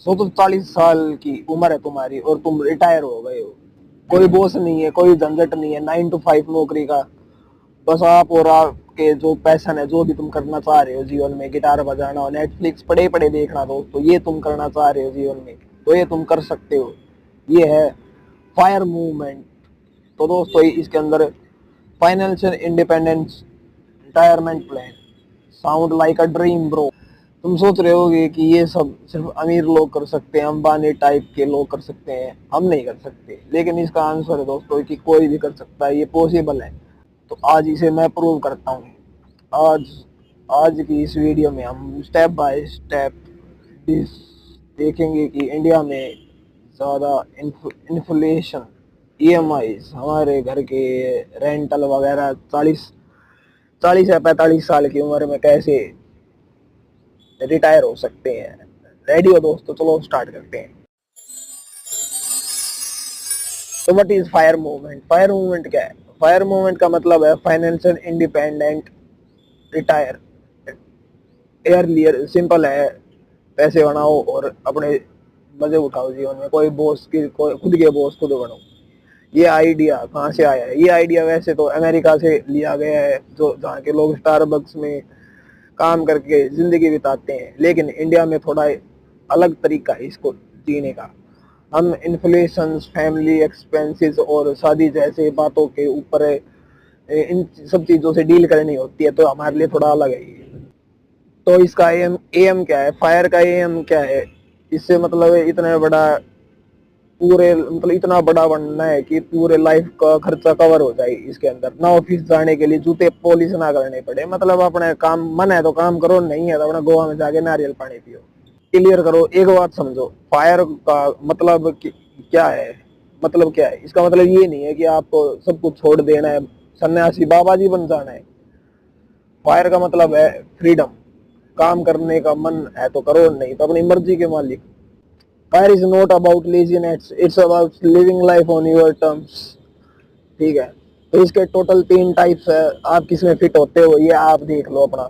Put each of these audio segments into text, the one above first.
सोचो 40 साल की उम्र है तुम्हारी और तुम रिटायर हो गए हो। कोई बॉस नहीं है, कोई झंझट नहीं है, 9 to 5 नौकरी का। बस आप और आपके जो पैशन है, जो भी तुम करना चाह रहे हो जीवन में, गिटार बजाना और नेटफ्लिक्स पड़े पड़े देखना दोस्तों, ये तुम करना चाह रहे हो जीवन में, तो ये तुम कर सकते हो। ये है फायर मूवमेंट। तो दोस्तों इसके अंदर financial independence, retirement plan, sound like a dream bro. तुम सोच रहे होगे कि ये सब सिर्फ अमीर लोग कर सकते हैं, अंबानी टाइप के लोग कर सकते हैं, हम नहीं कर सकते। लेकिन इसका आंसर है दोस्तों कि कोई भी कर सकता है, ये पॉसिबल है। तो आज इसे मैं प्रूव करता हूँ। आज आज की इस वीडियो में हम स्टेप बाय स्टेप देखेंगे कि इंडिया में ज़्यादा इन्फ्लेशन, ईएमआई, हमारे घर के रेंटल वगैरह 40 या 45 साल की उम्र में कैसे रिटायर हो सकते हैं। रेडी हो दोस्तों? चलो स्टार्ट करते हैं। तो what is fire movement? Fire movement क्या है? फायर मूवमेंट का मतलब है फाइनेंशियल इंडिपेंडेंट रिटायर एयरलियर। सिंपल है, पैसे बनाओ और अपने मजे उठाओ जीवन में। कोई बॉस की, कोई खुद के बॉस खुद बनो। ये आइडिया कहाँ से आया है? ये आइडिया वैसे तो अमेरिका से लिया गया है, जो जहाँ के लोग स्टारबक्स में काम करके जिंदगी बिताते हैं। लेकिन इंडिया में थोड़ा अलग तरीका है इसको जीने का। हम इन्फ्लेशन, फैमिली एक्सपेंसेस और शादी जैसे बातों के ऊपर इन सब चीजों से डील करनी होती है, तो हमारे लिए थोड़ा अलग है ये। तो इसका एम एम क्या है? फायर का एम क्या है? इससे मतलब इतना बड़ा, पूरे मतलब इतना बड़ा बनना है कि पूरे लाइफ का खर्चा कवर हो जाए इसके अंदर। ना ऑफिस जाने के लिए जूते पॉलिश ना करने पड़े। मतलब अपने काम, मन है तो काम करो, नहीं है तो अपना गोवा में जाके नारियल पानी पियो। क्लियर करो, एक बात समझो। फायर का मतलब क्या है? मतलब क्या है? इसका मतलब ये नहीं है कि आपको सब कुछ छोड़ देना है, सन्यासी बाबा जी बन जाना है। फायर का मतलब है फ्रीडम। काम करने का मन है तो करो, नहीं तो अपनी मर्जी के मालिक। Fire is not about laziness, it's about living life on your terms. ठीक है? तो इसके टोटल 3 टाइप्स है। आप किस में फिट होते हो ये आप देख लो अपना।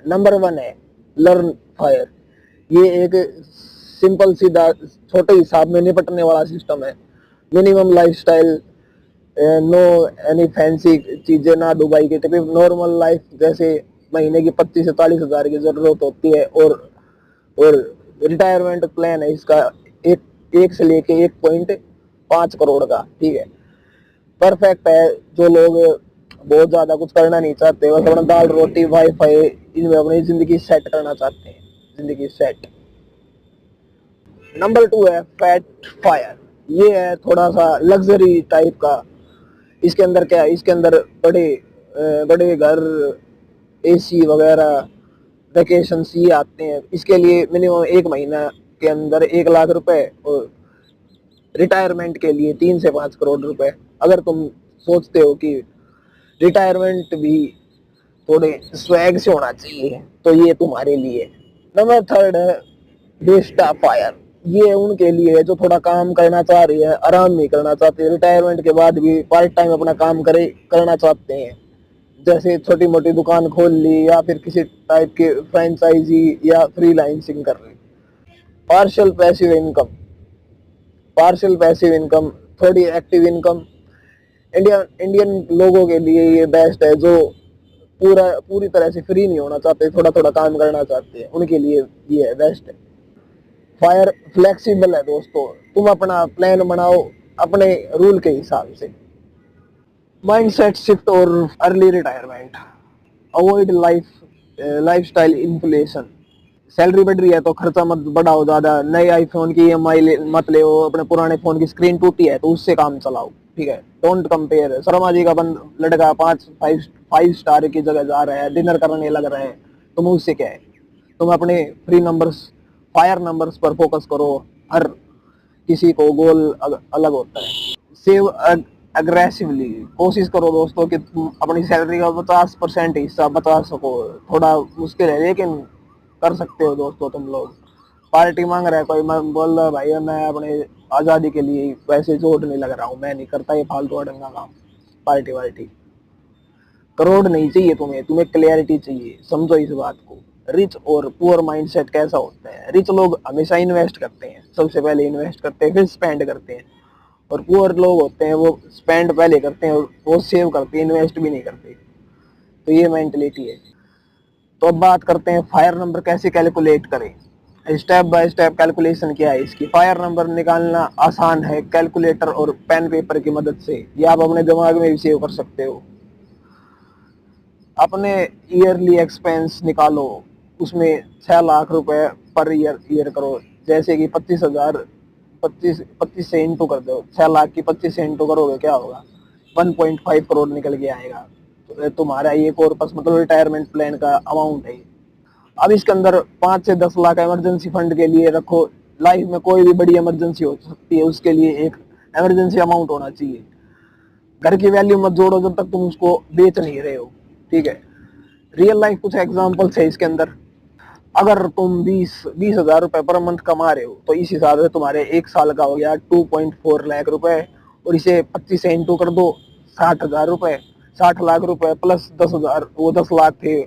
नंबर 1 है लर्न फायर। ये एक सिंपल सीधा छोटे हिसाब में निपटने वाला सिस्टम है। Minimum lifestyle, no any fancy चीजें, ना दुबई के टिपिक, नॉर्मल लाइफ जैसे महीने की 25 से 40 हजार की जरूरत होती है। और रिटायरमेंट प्लान है इसका एक से लेके 1.5 करोड़ का। ठीक है? परफेक्ट है जो लोग बहुत ज्यादा कुछ करना नहीं चाहते, बस अपना दाल रोटी वाईफाई इनमें अपनी जिंदगी सेट करना चाहते हैं, जिंदगी सेट। नंबर 2 है फैट फायर। ये है थोड़ा सा लग्जरी टाइप का। इसके अंदर क्या है? इसके अंदर बड़े घर, एसी वगैरह, वेकेशन ये आते हैं। इसके लिए मिनिमम 1 महीना के अंदर 1 लाख रुपए, और रिटायरमेंट के लिए 3 से 5 करोड़ रुपए। अगर तुम सोचते हो कि रिटायरमेंट भी थोड़े स्वैग से होना चाहिए, तो ये तुम्हारे लिए। नंबर 3 है बेस्टा फायर। ये उनके लिए है जो थोड़ा काम करना चाह रही है, आराम नहीं करना चाहते, रिटायरमेंट के बाद भी पार्ट टाइम अपना काम करना चाहते हैं। जैसे छोटी मोटी दुकान खोल ली, या फिर किसी टाइप के फ्रेंचाइजी या फ्रीलांसिंग कर ली। Partial passive income, partial passive income, थोड़ी एक्टिव इनकम। इंडियन लोगों के लिए ये बेस्ट है, जो पूरी तरह से फ्री नहीं होना चाहते, थोड़ा थोड़ा काम करना चाहते हैं, उनके लिए ये है, बेस्ट है। फायर फ्लेक्सिबल है दोस्तों, तुम अपना प्लान बनाओ अपने रूल के हिसाब से। माइंडसेट शिफ्ट और early retirement, avoid lifestyle inflation. Salary बढ़ रही है तो खर्चा मत बढ़ाओ ज्यादा। नए आईफोन की ईएमआई मत ले, अपने पुराने फोन की स्क्रीन टूटी है तो उससे काम चलाओ। ठीक है? Don't compare. शर्मा जी का बंद लड़का 5 5 स्टार की जगह जा रहा है, डिनर करने लग रहे हैं, तुम उससे क्या है? तुम अपने फ्री नंबर्स, फायर नंबर्स पर फोकस करो। हर किसी को गोल अलग होता है। सेव अग्रेसिवली, कोशिश करो दोस्तों कि तुम अपनी सैलरी का 50% हिस्सा बचा सको। थोड़ा मुश्किल है लेकिन कर सकते हो दोस्तों। तुम लोग पार्टी मांग रहे हैं, कोई मैं बोल रहा है भाई मैं अपने आज़ादी के लिए पैसे जोड़ने लग रहा हूँ, मैं नहीं करता ये फालतू अड़ंगा काम, पार्टी वार्टी। करोड़ नहीं चाहिए तुम्हें, तुम्हें क्लियरिटी चाहिए, समझो इस बात को। रिच और पुअर माइंडसेट कैसा होता है। रिच लोग हमेशा इन्वेस्ट करते हैं, सबसे पहले इन्वेस्ट करते हैं, फिर स्पेंड करते हैं। और पुअर लोग होते हैं वो स्पेंड पहले करते हैं और वो सेव करते हैं, इन्वेस्ट भी नहीं करते। तो ये मेंटलिटी है। तो अब बात करते हैं फायर नंबर कैसे कैलकुलेट करें। स्टेप बाय स्टेप कैलकुलेशन क्या है इसकी। फायर नंबर निकालना आसान है कैलकुलेटर और पेन पेपर की मदद से, ये आप अपने दिमाग में भी सेव कर सकते हो। अपने ईयरली एक्सपेंस निकालो, उसमें 6 लाख रुपए पर ईयर करो। जैसे कि 25,000, 25 से इंटू कर दो, 6 लाख की 25 से इंटू करोगे क्या होगा, 1.5 करोड़ निकल के आएगा। तो तुम्हारा ये कॉर्पस मतलब रिटायरमेंट प्लान का अमाउंट है। अब इसके अंदर 5 से 10 लाख इमरजेंसी फंड के लिए रखो। लाइफ में कोई भी बड़ी इमरजेंसी हो सकती है, उसके लिए एक इमरजेंसी अमाउंट होना चाहिए। घर की वैल्यू मत जोड़ो जब तक तुम उसको बेच नहीं रहे हो, ठीक है। रियल लाइफ कुछ एग्जांपल्स है इसके अंदर। अगर तुम 20,000 रुपए पर मंथ कमा रहे हो तो इस हिसाब से तुम्हारे 1 साल का हो गया 2.4 लाख रुपए। और इसे 25 से इंटू कर दो, 60,000 रुपए, 60 लाख रुपए प्लस 10,000, वो 10 लाख थे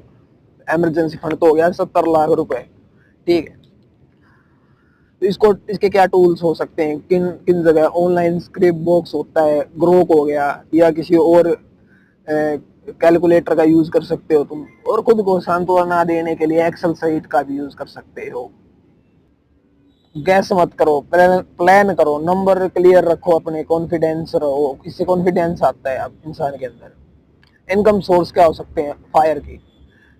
इमरजेंसी फंड, तो हो गया 70 लाख रुपए, ठीक है। तो इसको इसके क्या टूल्स हो सकते हैं, किन किन जगह ऑनलाइन स्क्रिप्ट बॉक्स होता है, ग्रोक हो गया, या किसी और कैलकुलेटर का यूज कर सकते हो तुम। और खुद को सांत्वना देने के लिए एक्सेल साइट का भी यूज कर सकते हो। गैस मत करो, प्लान करो, नंबर क्लियर रखो, अपने कॉन्फिडेंस रहो, इससे कॉन्फिडेंस आता है अब इंसान के अंदर। इनकम सोर्स क्या हो सकते हैं फायर की,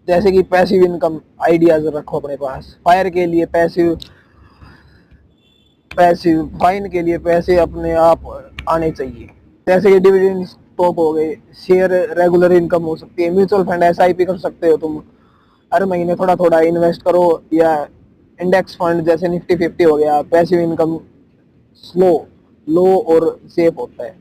जैसे कि पैसिव इनकम आइडियाज रखो अपने पास। फायर के लिए पैसिव पैसिव फाइन के लिए पैसे अपने आप आने चाहिए, जैसे कि डिविडेंड स्टॉक हो गए, शेयर रेगुलर इनकम हो सकती है, म्यूचुअल फंड एसआईपी कर सकते हो तुम, हर महीने थोड़ा थोड़ा इन्वेस्ट करो। या इंडेक्स फंड जैसे निफ्टी 50 हो गया, पैसिव इनकम स्लो लो और सेफ होता है।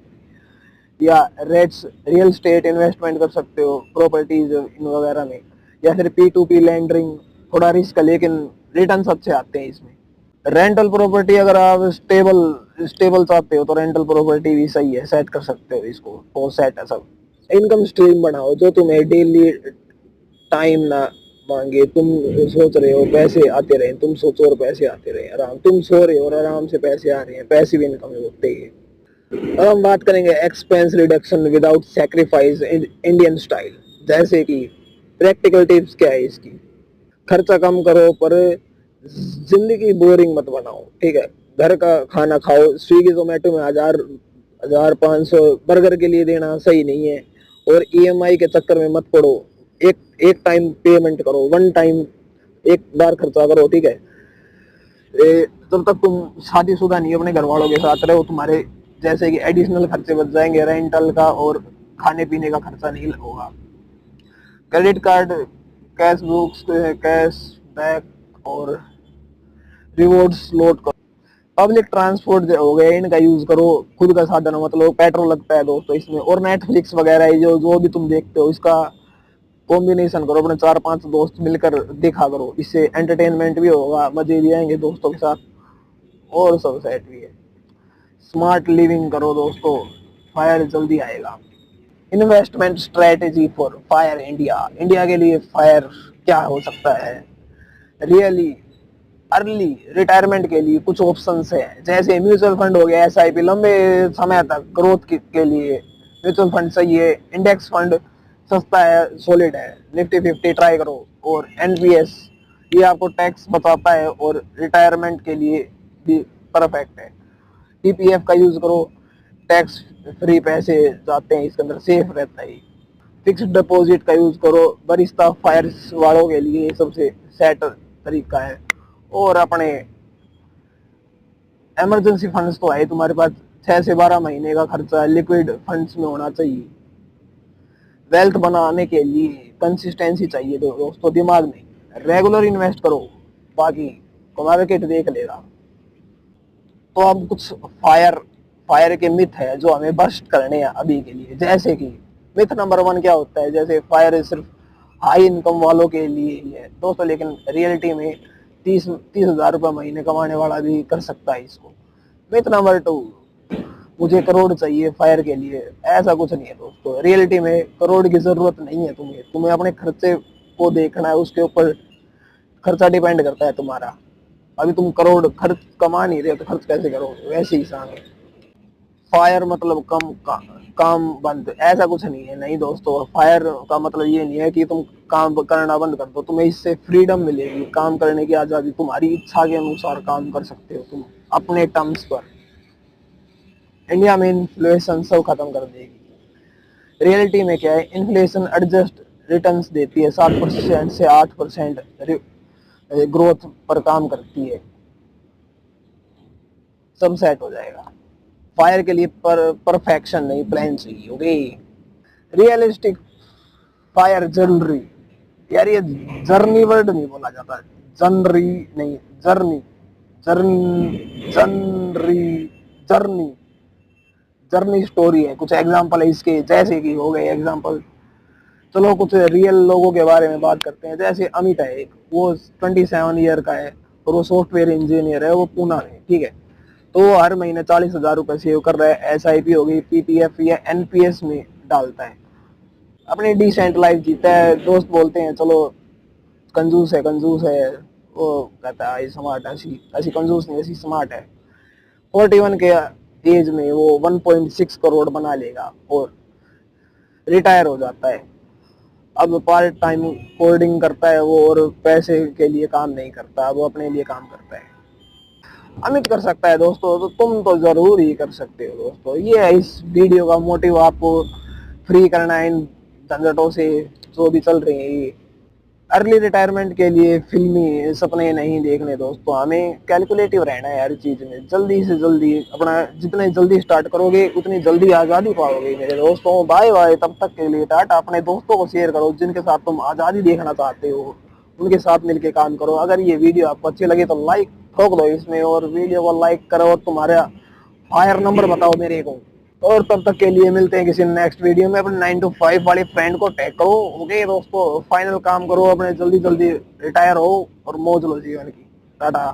या रेट्स रियल स्टेट इन्वेस्टमेंट कर सकते हो, प्रॉपर्टीज इन वगैरह में। या फिर P2P लैंडरिंग, थोड़ा रिस्क है लेकिन रिटर्न्स अच्छे आते हैं इसमें। रेंटल प्रॉपर्टी अगर आप स्टेबल स्टेबल चाहते हो तो रेंटल प्रॉपर्टी भी सही है, सेट कर सकते हो इसको, तो सेट है सब। इनकम स्ट्रीम बनाओ जो तुम्हें डेली टाइम ना मांगे। तुम सोच रहे हो पैसे आते रहे, तुम सोचो और पैसे आते रहे आराम, तुम सो रहे हो और आराम से पैसे आ रहे हैं, पैसिव इनकम होते ही। अब हम बात करेंगे expense reduction without sacrifice Indian style. जैसे कि प्रैक्टिकल टिप्स क्या है इसकी। खर्चा कम करो पर जिंदगी बोरिंग मत बनाओ, ठीक है। घर का खाना खाओ, स्विगी जोमेटो में 1,000 1,500 बर्गर के लिए देना सही नहीं है। और ईएमआई के चक्कर में मत पड़ो, एक एक टाइम पेमेंट करो, वन टाइम एक बार खर्चा करो, ठीक है। जब तक तुम शादीशुदा नहीं अपने घर वालों के साथ रहो, तुम्हारे जैसे कि एडिशनल खर्चे बच जाएंगे, रेंटल का और खाने पीने का खर्चा नहीं होगा। Credit card, cash books, cash back और रिवॉर्ड्स लोड करो। पब्लिक ट्रांसपोर्ट हो गए, इनका यूज करो, खुद का साधन मतलब पेट्रोल लगता है दोस्तों इसमें। और नेटफ्लिक्स वगैरह जो जो भी तुम देखते हो इसका कॉम्बिनेशन करो, अपने 4-5 दोस्त मिलकर देखा करो, इससे एंटरटेनमेंट भी होगा, मजे भी आएंगे दोस्तों के साथ, और सब सेट भी है। स्मार्ट लिविंग करो दोस्तों, फायर जल्दी आएगा। Investment strategy for fire India. India के लिए फायर क्या हो सकता है। रियली अर्ली रिटायरमेंट के लिए कुछ ऑप्शंस है, जैसे म्यूचुअल फंड हो गया, एसआईपी लंबे समय तक ग्रोथ के लिए म्यूचुअल फंड सही है। इंडेक्स फंड सस्ता है, सॉलिड है, निफ्टी 50 ट्राई करो। और एनपीएस, ये आपको टैक्स बताता है और रिटायरमेंट के लिए भी परफेक्ट है। टीपीएफ का यूज करो, टैक्स फ्री पैसे जाते हैं इसके अंदर, सेफ रहता है। फिक्स्ड डिपॉजिट का यूज करो, बरिस्ता फायर वालों के लिए सबसे सेट तरीका है। और अपने इमरजेंसी फंड्स तो है तुम्हारे पास, 6 से 12 महीने का खर्चा लिक्विड फंड्स में होना चाहिए। वेल्थ बनाने के लिए कंसिस्टेंसी चाहिए दोस्तों, दिमाग नहीं। रेगुलर इन्वेस्ट करो, बाकी मार्केट देख लेगा। तो अब कुछ फायर के मिथ है जो हमें बस्ट करने हैं अभी के लिए। जैसे कि मिथ नंबर 1 क्या होता है, जैसे फायर सिर्फ हाई इनकम वालों के लिए ही है दोस्तों, लेकिन रियलिटी में 30,000 रुपये महीने कमाने वाला भी कर सकता है इसको। मिथ नंबर 2, मुझे करोड़ चाहिए फायर के लिए। ऐसा कुछ नहीं है दोस्तों, रियलिटी में करोड़ की जरूरत नहीं है तुम्हें अपने खर्चे को देखना है, उसके ऊपर खर्चा डिपेंड करता है तुम्हारा। अभी तुम करोड़ खर्च कमा नहीं रहे हो तो खर्च कैसे करोगे, वैसे ही सान है। फायर मतलब काम बंद, ऐसा कुछ नहीं है। नहीं दोस्तों, फायर का मतलब ये नहीं है कि तुम काम करना बंद कर दो, तुम्हें इससे फ्रीडम मिलेगी, काम करने की आजादी, तुम्हारी इच्छा के अनुसार काम कर सकते हो तुम अपने टर्म्स पर। इंडिया में इन्फ्लेशन सब खत्म कर देगी। रियलिटी में क्या है, इन्फ्लेशन एडजस्ट रिटर्न्स देती है, 7% से 8% ग्रोथ पर काम करती है, सब सेट हो जाएगा। फायर के लिए परफेक्शन नहीं, प्लान चाहिए। ओके, रियलिस्टिक फायर जर्नरी, यार ये जर्नी वर्ड नहीं बोला जाता, जनरी नहीं, जर्नी, जर्न जनरी, जर्नी, जर्नी स्टोरी है। कुछ एग्जांपल है इसके, जैसे कि हो गए एग्जांपल। चलो कुछ रियल लोगों के बारे में बात करते हैं। जैसे अमित है एक, वो 27 ईयर का है और वो सॉफ्टवेयर इंजीनियर है, वो पूना में, ठीक है। तो वो हर महीने 40,000 रुपए सेव कर रहा है, SIP हो गई, PPF या NPS में डालता है, अपनी डिसेंट लाइफ जीता है। दोस्त बोलते हैं चलो कंजूस है, कंजूस है, वो कहता है स्मार्ट है, ऐसी ऐसी कंजूस नहीं, ऐसी स्मार्ट है। 41 के एज में वो 1.6 करोड़ बना लेगा और रिटायर हो जाता है। अब पार्ट टाइम कोडिंग करता है वो, और पैसे के लिए काम नहीं करता, वो अपने लिए काम करता है। अमित कर सकता है दोस्तों, तो तुम तो जरूर ही कर सकते हो दोस्तों। ये है इस वीडियो का मोटिव, आपको फ्री करना है इन झंझटों से जो भी चल रही है। अर्ली रिटायरमेंट के लिए फिल्मी सपने नहीं देखने दोस्तों, हमें कैलकुलेटिव रहना है हर चीज में। जल्दी से जल्दी अपना, जितने जल्दी स्टार्ट करोगे उतनी जल्दी आजादी पाओगे मेरे दोस्तों। बाय बाय, तब तक के लिए टाटा। अपने दोस्तों को शेयर करो जिनके साथ तुम आजादी देखना चाहते हो, उनके साथ मिलके काम करो। अगर ये वीडियो आपको अच्छी लगी तो लाइक ठोक दो इसमें, और वीडियो को लाइक करो, और तुम्हारा फायर नंबर बताओ मेरे को। और तब तक के लिए मिलते हैं किसी नेक्स्ट वीडियो में। अपने 9 to 5 वाले फ्रेंड को टैग करो। ओके दोस्तों, फाइनल काम करो अपने, जल्दी जल्दी रिटायर हो और मौज लो जीवन की। टाटा।